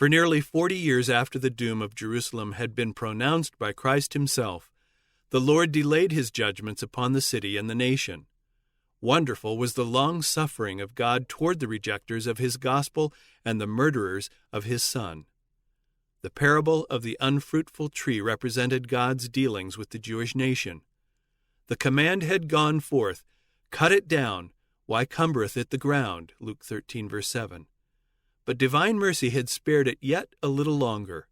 For nearly 40 years after the doom of Jerusalem had been pronounced by Christ himself, the Lord delayed his judgments upon the city and the nation. Wonderful was the long-suffering of God toward the rejectors of his gospel and the murderers of his Son. The parable of the unfruitful tree represented God's dealings with the Jewish nation. The command had gone forth, "Cut it down, why cumbereth it the ground?" Luke 13, verse 7. But divine mercy had spared it yet a little longer.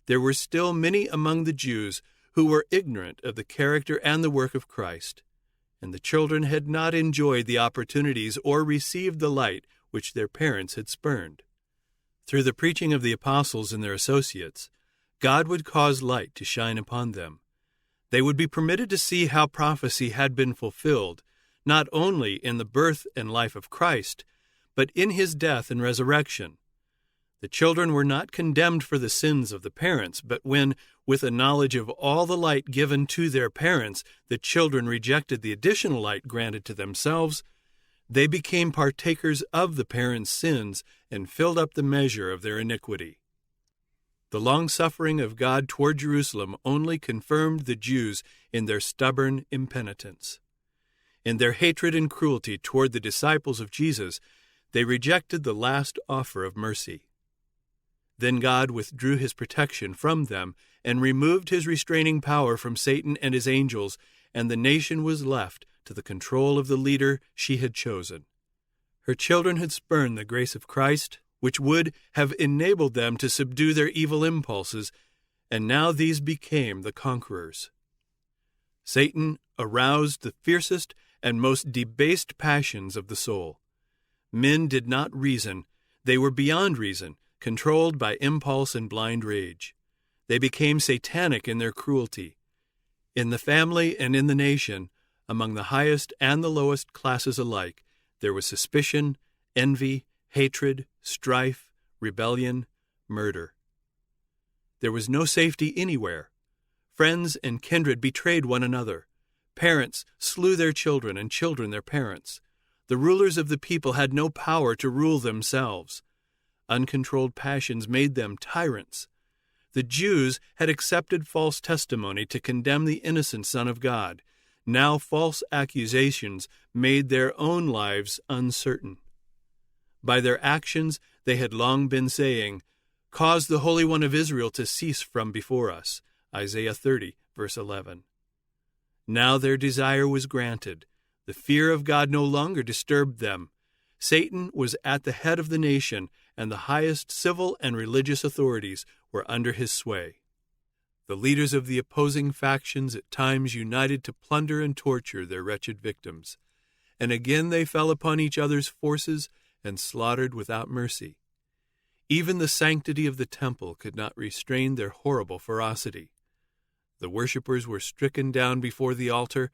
There were still many among the Jews who were ignorant of the character and the work of Christ, and the children had not enjoyed the opportunities or received the light which their parents had spurned. Through the preaching of the apostles and their associates, God would cause light to shine upon them. They would be permitted to see how prophecy had been fulfilled, not only in the birth and life of Christ, but in his death and resurrection. The children were not condemned for the sins of the parents, but when, with a knowledge of all the light given to their parents, the children rejected the additional light granted to themselves, they became partakers of the parents' sins and filled up the measure of their iniquity. The long-suffering of God toward Jerusalem only confirmed the Jews in their stubborn impenitence. In their hatred and cruelty toward the disciples of Jesus, they rejected the last offer of mercy. Then God withdrew his protection from them and removed his restraining power from Satan and his angels, and the nation was left to the control of the leader she had chosen. Her children had spurned the grace of Christ, which would have enabled them to subdue their evil impulses, and now these became the conquerors. Satan aroused the fiercest and most debased passions of the soul. Men did not reason. They were beyond reason, controlled by impulse and blind rage. They became satanic in their cruelty. In the family and in the nation, among the highest and the lowest classes alike, there was suspicion, envy, hatred, strife, rebellion, murder. There was no safety anywhere. Friends and kindred betrayed one another. Parents slew their children and children their parents. The rulers of the people had no power to rule themselves. Uncontrolled passions made them tyrants. The Jews had accepted false testimony to condemn the innocent Son of God. Now false accusations made their own lives uncertain. By their actions they had long been saying, "Cause the Holy One of Israel to cease from before us." Isaiah 30, verse 11. Now their desire was granted. The fear of God no longer disturbed them. Satan was at the head of the nation, and the highest civil and religious authorities were under his sway. The leaders of the opposing factions at times united to plunder and torture their wretched victims, and again they fell upon each other's forces and slaughtered without mercy. Even the sanctity of the temple could not restrain their horrible ferocity. The worshippers were stricken down before the altar,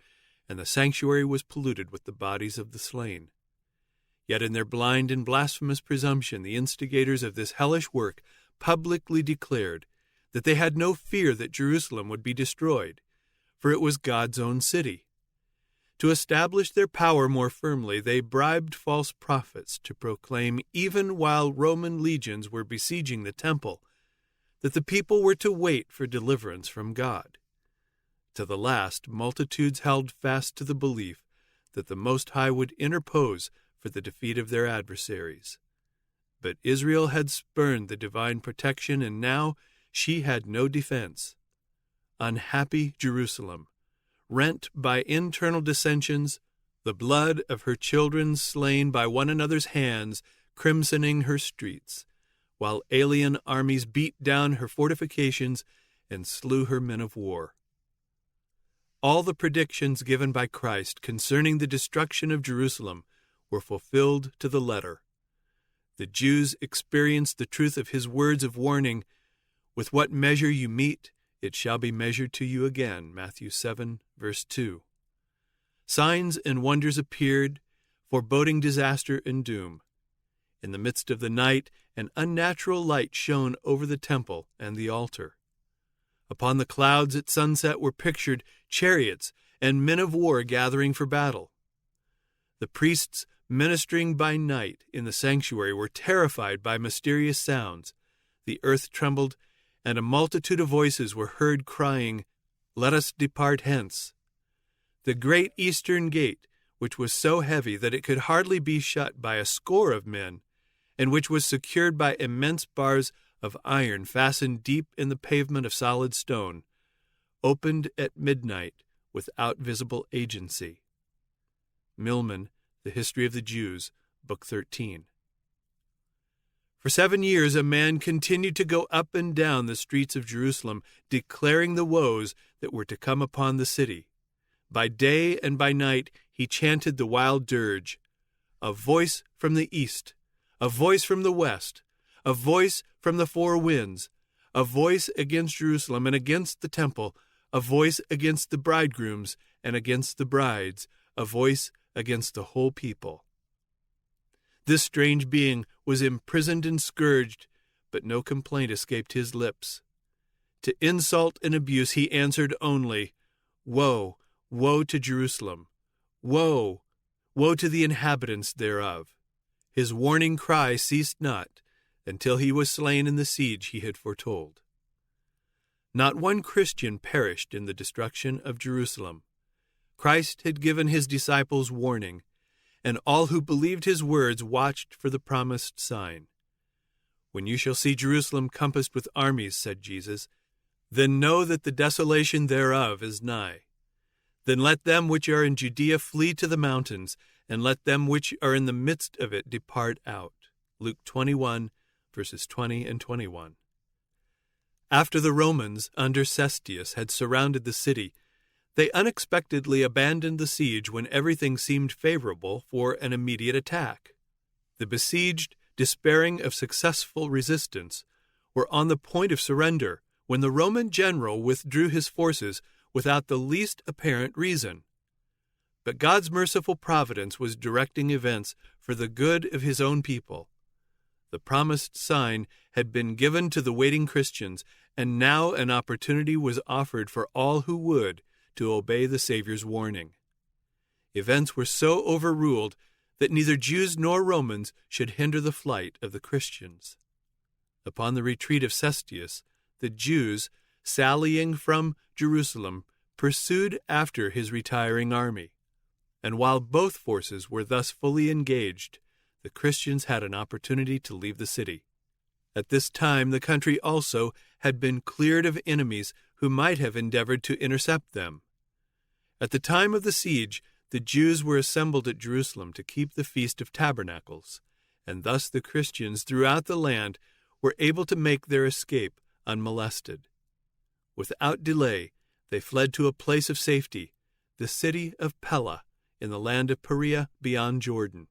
and the sanctuary was polluted with the bodies of the slain. Yet in their blind and blasphemous presumption, the instigators of this hellish work publicly declared that they had no fear that Jerusalem would be destroyed, for it was God's own city. To establish their power more firmly, they bribed false prophets to proclaim, even while Roman legions were besieging the temple, that the people were to wait for deliverance from God. To the last, multitudes held fast to the belief that the Most High would interpose for the defeat of their adversaries. But Israel had spurned the divine protection, and now she had no defense. Unhappy Jerusalem, rent by internal dissensions, the blood of her children slain by one another's hands crimsoning her streets, while alien armies beat down her fortifications and slew her men of war. All the predictions given by Christ concerning the destruction of Jerusalem were fulfilled to the letter. The Jews experienced the truth of his words of warning, "With what measure you meet, it shall be measured to you again," Matthew 7, verse 2. Signs and wonders appeared, foreboding disaster and doom. In the midst of the night, an unnatural light shone over the temple and the altar. Upon the clouds at sunset were pictured chariots and men of war gathering for battle. The priests ministering by night in the sanctuary were terrified by mysterious sounds. the earth trembled, and a multitude of voices were heard crying, "Let us depart hence." The great eastern gate, which was so heavy that it could hardly be shut by a score of men, and which was secured by immense bars of iron fastened deep in the pavement of solid stone, opened at midnight without visible agency. Milman, The History of the Jews, Book 13. For 7 years a man continued to go up and down the streets of Jerusalem, declaring the woes that were to come upon the city. By day and by night he chanted the wild dirge, "A voice from the east, a voice from the west, a voice from the four winds, a voice against Jerusalem and against the temple, a voice against the bridegrooms and against the brides, a voice against the whole people." This strange being was imprisoned and scourged, but no complaint escaped his lips. To insult and abuse he answered only, "Woe, woe to Jerusalem! Woe, woe to the inhabitants thereof!" His warning cry ceased not until he was slain in the siege he had foretold. Not one Christian perished in the destruction of Jerusalem. Christ had given his disciples warning, and all who believed his words watched for the promised sign. "When you shall see Jerusalem compassed with armies," said Jesus, "then know that the desolation thereof is nigh. Then let them which are in Judea flee to the mountains, and let them which are in the midst of it depart out." Luke 21, verses 20 and 21. After the Romans, under Cestius, had surrounded the city, they unexpectedly abandoned the siege when everything seemed favorable for an immediate attack. The besieged, despairing of successful resistance, were on the point of surrender when the Roman general withdrew his forces without the least apparent reason. But God's merciful providence was directing events for the good of his own people. The promised sign had been given to the waiting Christians, and now an opportunity was offered for all who would to obey the Savior's warning. Events were so overruled that neither Jews nor Romans should hinder the flight of the Christians. Upon the retreat of Cestius, the Jews, sallying from Jerusalem, pursued after his retiring army. And while both forces were thus fully engaged, the Christians had an opportunity to leave the city. At this time the country also had been cleared of enemies who might have endeavored to intercept them. At the time of the siege, the Jews were assembled at Jerusalem to keep the Feast of Tabernacles, and thus the Christians throughout the land were able to make their escape unmolested. Without delay, they fled to a place of safety, the city of Pella, in the land of Perea beyond Jordan.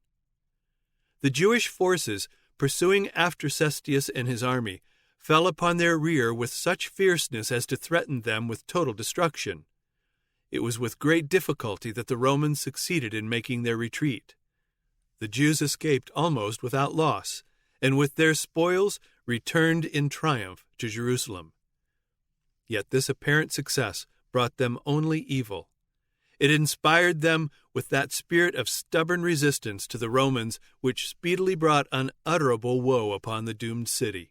The Jewish forces, pursuing after Cestius and his army, fell upon their rear with such fierceness as to threaten them with total destruction. It was with great difficulty that the Romans succeeded in making their retreat. The Jews escaped almost without loss, and with their spoils returned in triumph to Jerusalem. Yet this apparent success brought them only evil. It inspired them with that spirit of stubborn resistance to the Romans which speedily brought unutterable woe upon the doomed city.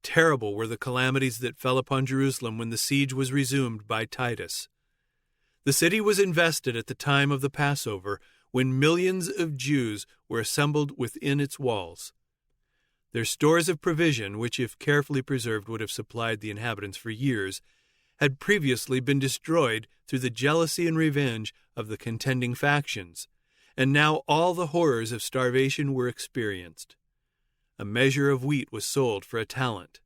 Terrible were the calamities that fell upon Jerusalem when the siege was resumed by Titus. The city was invested at the time of the Passover, when millions of Jews were assembled within its walls. Their stores of provision, which if carefully preserved would have supplied the inhabitants for years, had previously been destroyed through the jealousy and revenge of the contending factions, and now all the horrors of starvation were experienced. A measure of wheat was sold for a talent.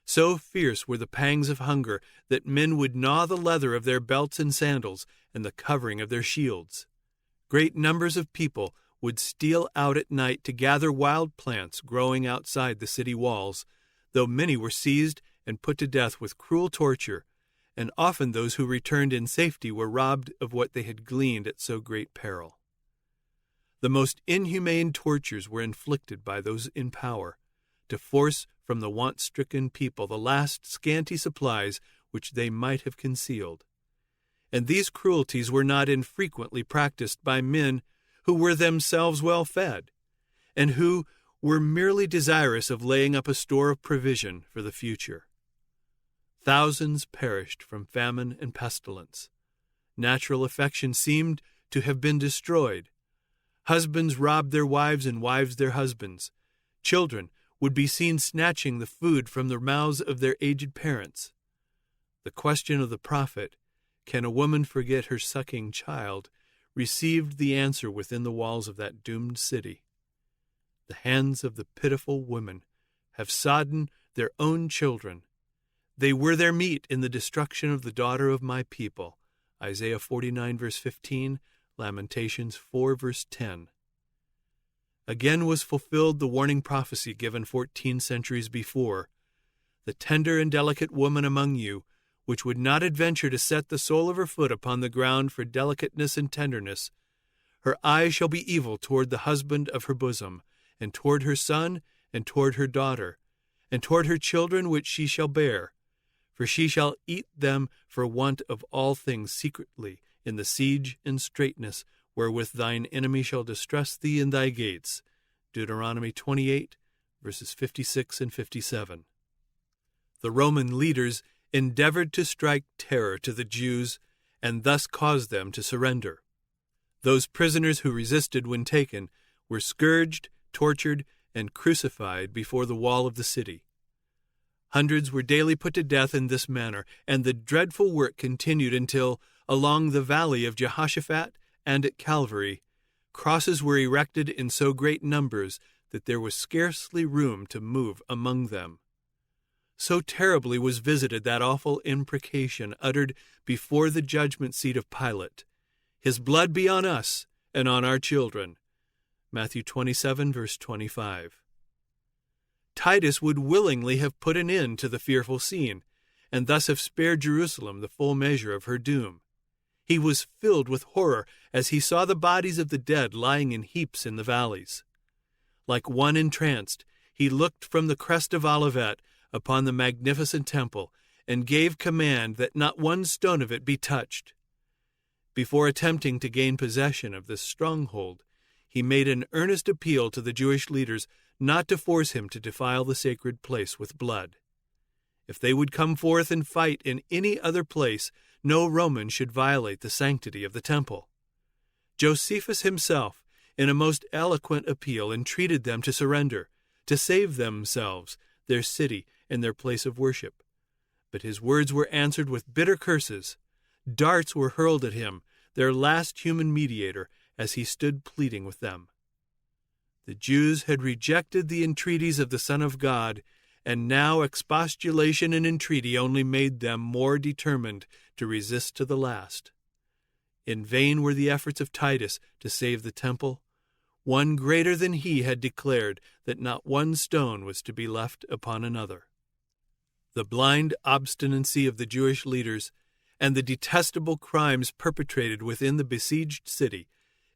So fierce were the pangs of hunger that men would gnaw the leather of their belts and sandals and the covering of their shields. Great numbers of people would steal out at night to gather wild plants growing outside the city walls, though many were seized and put to death with cruel torture, and often those who returned in safety were robbed of what they had gleaned at so great peril. The most inhumane tortures were inflicted by those in power, to force from the want-stricken people the last scanty supplies which they might have concealed. And these cruelties were not infrequently practiced by men who were themselves well fed, and who, were merely desirous of laying up a store of provision for the future. Thousands perished from famine and pestilence. Natural affection seemed to have been destroyed. Husbands robbed their wives and wives their husbands. Children would be seen snatching the food from the mouths of their aged parents. The question of the prophet, "Can a woman forget her sucking child?" received the answer within the walls of that doomed city. The hands of the pitiful women have sodden their own children. They were their meat in the destruction of the daughter of my people. Isaiah 49, verse 15, Lamentations 4, verse 10. Again was fulfilled the warning prophecy given 14 centuries before. The tender and delicate woman among you, which would not adventure to set the sole of her foot upon the ground for delicateness and tenderness, her eye shall be evil toward the husband of her bosom, and toward her son, and toward her daughter, and toward her children which she shall bear. For she shall eat them for want of all things secretly, in the siege and straitness, wherewith thine enemy shall distress thee in thy gates. Deuteronomy 28, verses 56 and 57. The Roman leaders endeavored to strike terror to the Jews and thus cause them to surrender. Those prisoners who resisted when taken were scourged, tortured, and crucified before the wall of the city. Hundreds were daily put to death in this manner, and the dreadful work continued until, along the valley of Jehoshaphat and at Calvary, crosses were erected in so great numbers that there was scarcely room to move among them. So terribly was visited that awful imprecation uttered before the judgment seat of Pilate, "His blood be on us and on our children." Matthew 27, verse 25. Titus would willingly have put an end to the fearful scene, and thus have spared Jerusalem the full measure of her doom. He was filled with horror as he saw the bodies of the dead lying in heaps in the valleys. Like one entranced, he looked from the crest of Olivet upon the magnificent temple, and gave command that not one stone of it be touched. Before attempting to gain possession of this stronghold, he made an earnest appeal to the Jewish leaders not to force him to defile the sacred place with blood. If they would come forth and fight in any other place, no Roman should violate the sanctity of the temple. Josephus himself, in a most eloquent appeal, entreated them to surrender, to save themselves, their city, and their place of worship. But his words were answered with bitter curses. Darts were hurled at him, their last human mediator, as he stood pleading with them. The Jews had rejected the entreaties of the Son of God, and now expostulation and entreaty only made them more determined to resist to the last. In vain were the efforts of Titus to save the temple. One greater than he had declared that not one stone was to be left upon another. The blind obstinacy of the Jewish leaders and the detestable crimes perpetrated within the besieged city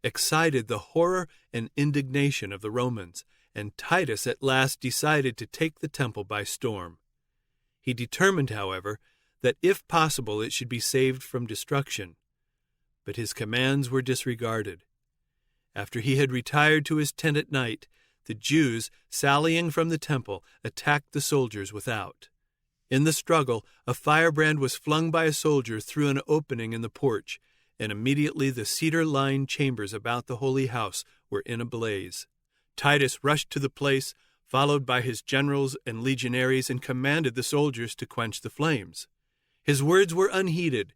excited the horror and indignation of the Romans, and Titus at last decided to take the temple by storm. He determined, however, that if possible it should be saved from destruction, but his commands were disregarded. After he had retired to his tent at night, the Jews, sallying from the temple, attacked the soldiers without. In the struggle, a firebrand was flung by a soldier through an opening in the porch, and immediately the cedar-lined chambers about the holy house were in a blaze. Titus rushed to the place, followed by his generals and legionaries, and commanded the soldiers to quench the flames. His words were unheeded.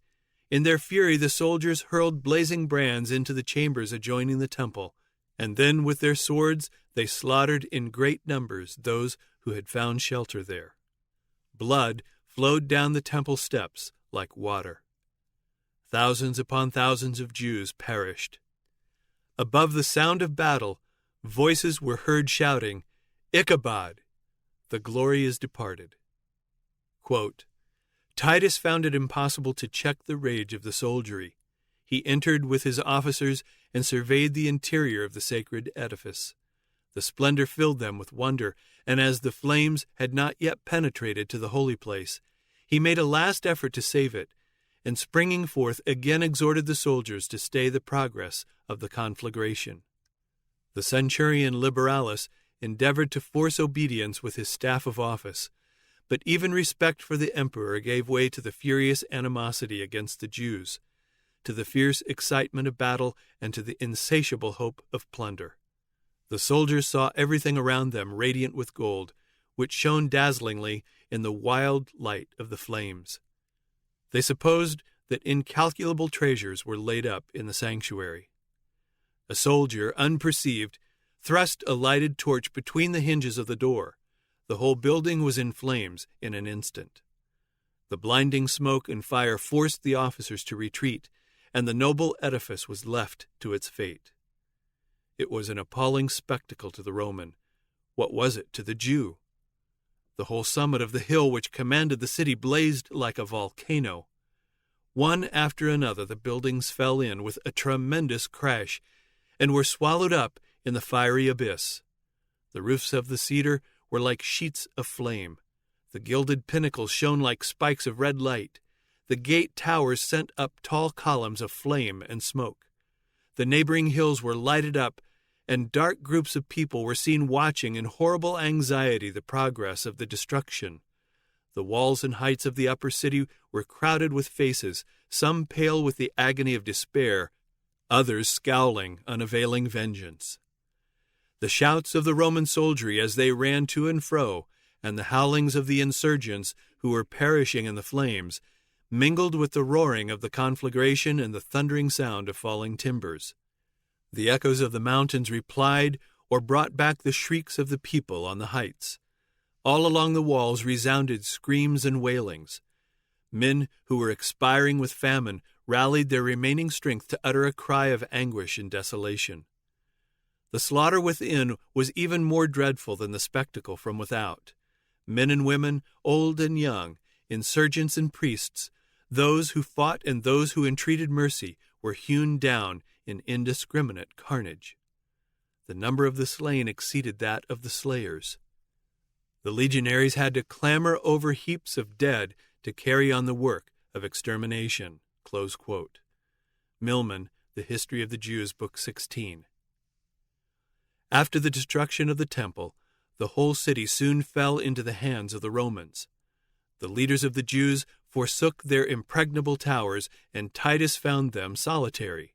In their fury, the soldiers hurled blazing brands into the chambers adjoining the temple, and then with their swords they slaughtered in great numbers those who had found shelter there. Blood flowed down the temple steps like water. Thousands upon thousands of Jews perished. Above the sound of battle, voices were heard shouting, "Ichabod! The glory is departed." Quote, Titus found it impossible to check the rage of the soldiery. He entered with his officers and surveyed the interior of the sacred edifice. The splendor filled them with wonder, and as the flames had not yet penetrated to the holy place, he made a last effort to save it, and springing forth again exhorted the soldiers to stay the progress of the conflagration. The centurion Liberalis, endeavored to force obedience with his staff of office, but even respect for the emperor gave way to the furious animosity against the Jews, to the fierce excitement of battle, and to the insatiable hope of plunder. The soldiers saw everything around them radiant with gold, which shone dazzlingly in the wild light of the flames. They supposed that incalculable treasures were laid up in the sanctuary. A soldier, unperceived, thrust a lighted torch between the hinges of the door. The whole building was in flames in an instant. The blinding smoke and fire forced the officers to retreat, and the noble edifice was left to its fate. It was an appalling spectacle to the Roman. What was it to the Jew? The whole summit of the hill which commanded the city blazed like a volcano. One after another the buildings fell in with a tremendous crash and were swallowed up in the fiery abyss. The roofs of the cedar were like sheets of flame. The gilded pinnacles shone like spikes of red light. The gate towers sent up tall columns of flame and smoke. The neighboring hills were lighted up, and dark groups of people were seen watching in horrible anxiety the progress of the destruction. The walls and heights of the upper city were crowded with faces, some pale with the agony of despair, others scowling unavailing vengeance. The shouts of the Roman soldiery as they ran to and fro, and the howlings of the insurgents who were perishing in the flames, mingled with the roaring of the conflagration and the thundering sound of falling timbers. The echoes of the mountains replied or brought back the shrieks of the people on the heights. All along the walls resounded screams and wailings. Men who were expiring with famine rallied their remaining strength to utter a cry of anguish and desolation. The slaughter within was even more dreadful than the spectacle from without. Men and women, old and young, insurgents and priests, those who fought and those who entreated mercy, were hewn down in indiscriminate carnage. The number of the slain exceeded that of the slayers. The legionaries had to clamber over heaps of dead to carry on the work of extermination." Close quote. Milman, The History of the Jews, Book 16. After the destruction of the temple, the whole city soon fell into the hands of the Romans. The leaders of the Jews forsook their impregnable towers, and Titus found them solitary.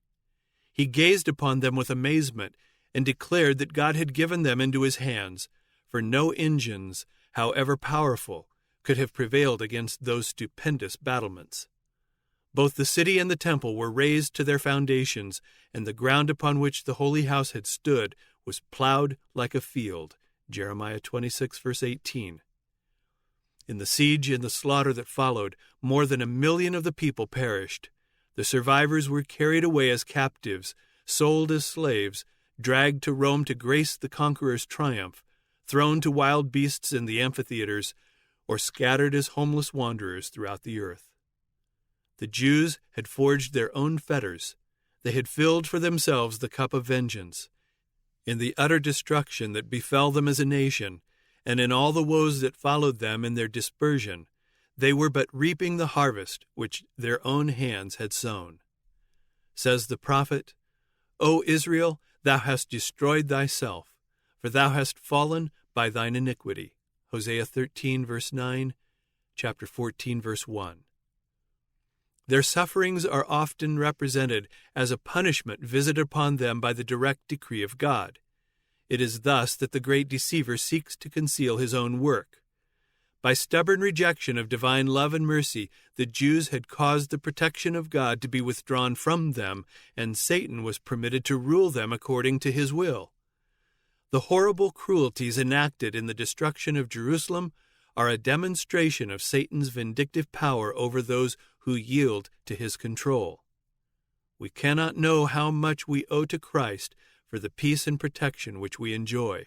He gazed upon them with amazement and declared that God had given them into his hands, for no engines, however powerful, could have prevailed against those stupendous battlements. Both the city and the temple were razed to their foundations, and the ground upon which the holy house had stood was plowed like a field. Jeremiah 26, verse 18. In the siege and the slaughter that followed, more than 1 million of the people perished. The survivors were carried away as captives, sold as slaves, dragged to Rome to grace the conqueror's triumph, thrown to wild beasts in the amphitheaters, or scattered as homeless wanderers throughout the earth. The Jews had forged their own fetters. They had filled for themselves the cup of vengeance. In the utter destruction that befell them as a nation, and in all the woes that followed them in their dispersion, they were but reaping the harvest which their own hands had sown. Says the prophet, "O Israel, thou hast destroyed thyself, for thou hast fallen by thine iniquity." Hosea 13, verse 9, chapter 14, verse 1. Their sufferings are often represented as a punishment visited upon them by the direct decree of God. It is thus that the great deceiver seeks to conceal his own work. By stubborn rejection of divine love and mercy, the Jews had caused the protection of God to be withdrawn from them, and Satan was permitted to rule them according to his will. The horrible cruelties enacted in the destruction of Jerusalem are a demonstration of Satan's vindictive power over those who yield to his control. We cannot know how much we owe to Christ for the peace and protection which we enjoy.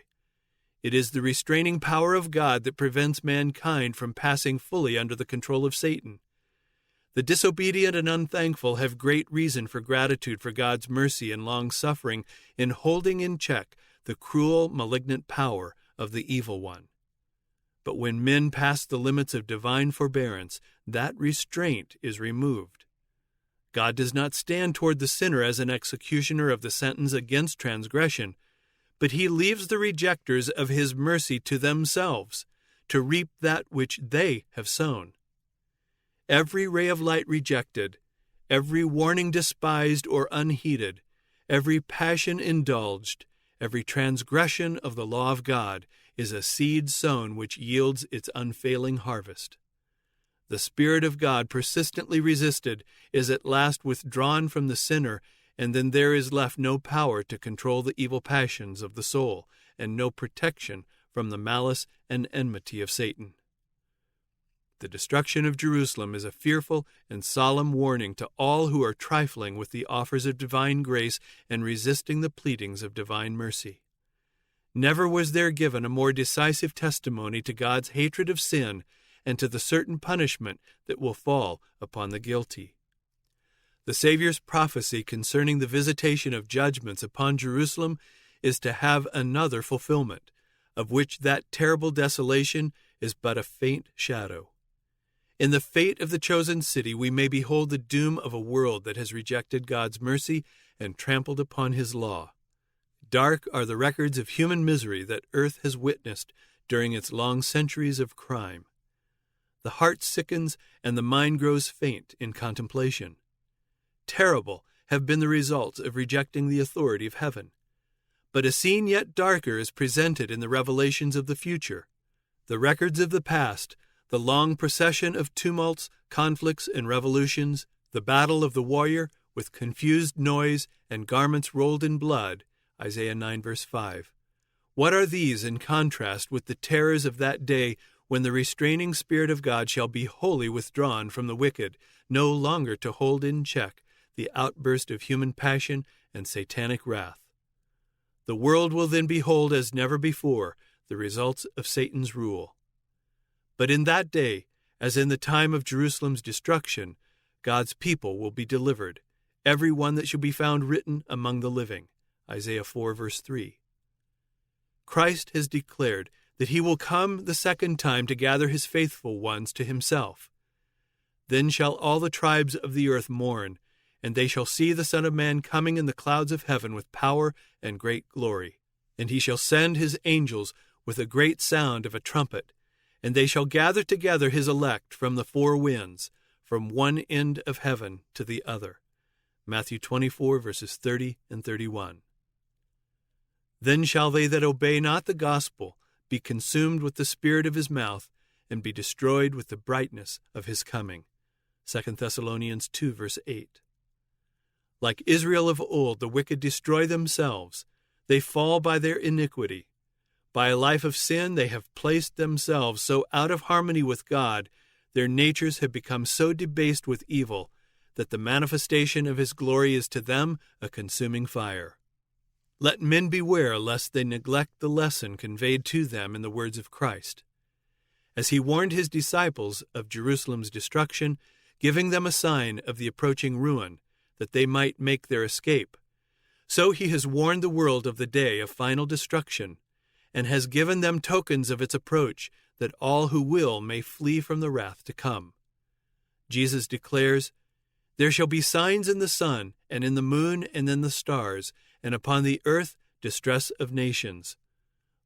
It is the restraining power of God that prevents mankind from passing fully under the control of Satan. The disobedient and unthankful have great reason for gratitude for God's mercy and long-suffering in holding in check the cruel, malignant power of the evil one. But when men pass the limits of divine forbearance, that restraint is removed. God does not stand toward the sinner as an executioner of the sentence against transgression, but he leaves the rejectors of his mercy to themselves, to reap that which they have sown. Every ray of light rejected, every warning despised or unheeded, every passion indulged, every transgression of the law of God is a seed sown which yields its unfailing harvest. The Spirit of God, persistently resisted, is at last withdrawn from the sinner, and then there is left no power to control the evil passions of the soul, and no protection from the malice and enmity of Satan. The destruction of Jerusalem is a fearful and solemn warning to all who are trifling with the offers of divine grace and resisting the pleadings of divine mercy. Never was there given a more decisive testimony to God's hatred of sin and to the certain punishment that will fall upon the guilty. The Savior's prophecy concerning the visitation of judgments upon Jerusalem is to have another fulfillment, of which that terrible desolation is but a faint shadow. In the fate of the chosen city we may behold the doom of a world that has rejected God's mercy and trampled upon his law. Dark are the records of human misery that earth has witnessed during its long centuries of crime. The heart sickens and the mind grows faint in contemplation. Terrible have been the results of rejecting the authority of heaven. But a scene yet darker is presented in the revelations of the future. The records of the past, the long procession of tumults, conflicts, and revolutions, the battle of the warrior with confused noise and garments rolled in blood, Isaiah 9 verse 5. What are these in contrast with the terrors of that day when the restraining Spirit of God shall be wholly withdrawn from the wicked, no longer to hold in check the outburst of human passion and satanic wrath? The world will then behold as never before the results of Satan's rule. But in that day, as in the time of Jerusalem's destruction, God's people will be delivered, every one that shall be found written among the living. Isaiah 4 verse 3. Christ has declared that he will come the second time to gather his faithful ones to himself. Then shall all the tribes of the earth mourn, and they shall see the Son of Man coming in the clouds of heaven with power and great glory. And he shall send his angels with a great sound of a trumpet, and they shall gather together his elect from the four winds, from one end of heaven to the other. Matthew 24 verses 30 and 31. Then shall they that obey not the gospel be consumed with the spirit of his mouth, and be destroyed with the brightness of his coming. 2 Thessalonians 2 verse 8. Like Israel of old, the wicked destroy themselves. They fall by their iniquity. By a life of sin, they have placed themselves so out of harmony with God, their natures have become so debased with evil, that the manifestation of his glory is to them a consuming fire. Let men beware lest they neglect the lesson conveyed to them in the words of Christ. As he warned his disciples of Jerusalem's destruction, giving them a sign of the approaching ruin, that they might make their escape, so he has warned the world of the day of final destruction, and has given them tokens of its approach, that all who will may flee from the wrath to come. Jesus declares, "There shall be signs in the sun, and in the moon, and in the stars, and upon the earth distress of nations."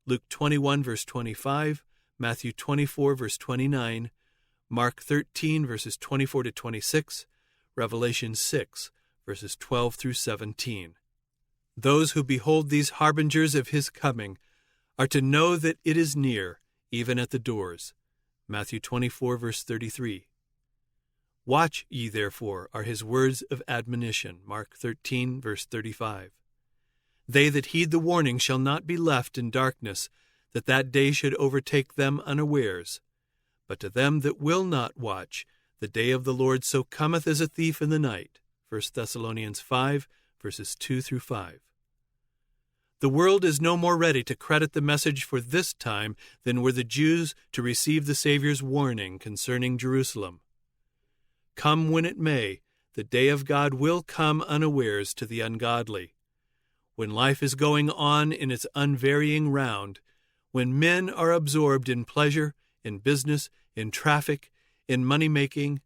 Luke 21 verse 25, Matthew 24 verse 29, Mark 13 verses 24 to 26, Revelation 6 verses 12 through 17. Those who behold these harbingers of his coming are to know that it is near, even at the doors. Matthew 24 verse 33. Watch ye therefore are his words of admonition. Mark 13 verse 35. They that heed the warning shall not be left in darkness, that that day should overtake them unawares. But to them that will not watch, the day of the Lord so cometh as a thief in the night. 1 Thessalonians 5 verses 2 through 5. The world is no more ready to credit the message for this time than were the Jews to receive the Savior's warning concerning Jerusalem. Come when it may, the day of God will come unawares to the ungodly. When life is going on in its unvarying round, when men are absorbed in pleasure, in business, in traffic, in money-making,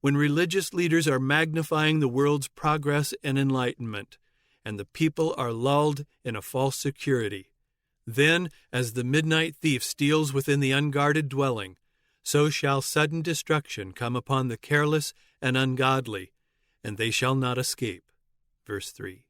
when religious leaders are magnifying the world's progress and enlightenment, and the people are lulled in a false security. Then, as the midnight thief steals within the unguarded dwelling, so shall sudden destruction come upon the careless and ungodly, and they shall not escape. Verse 3.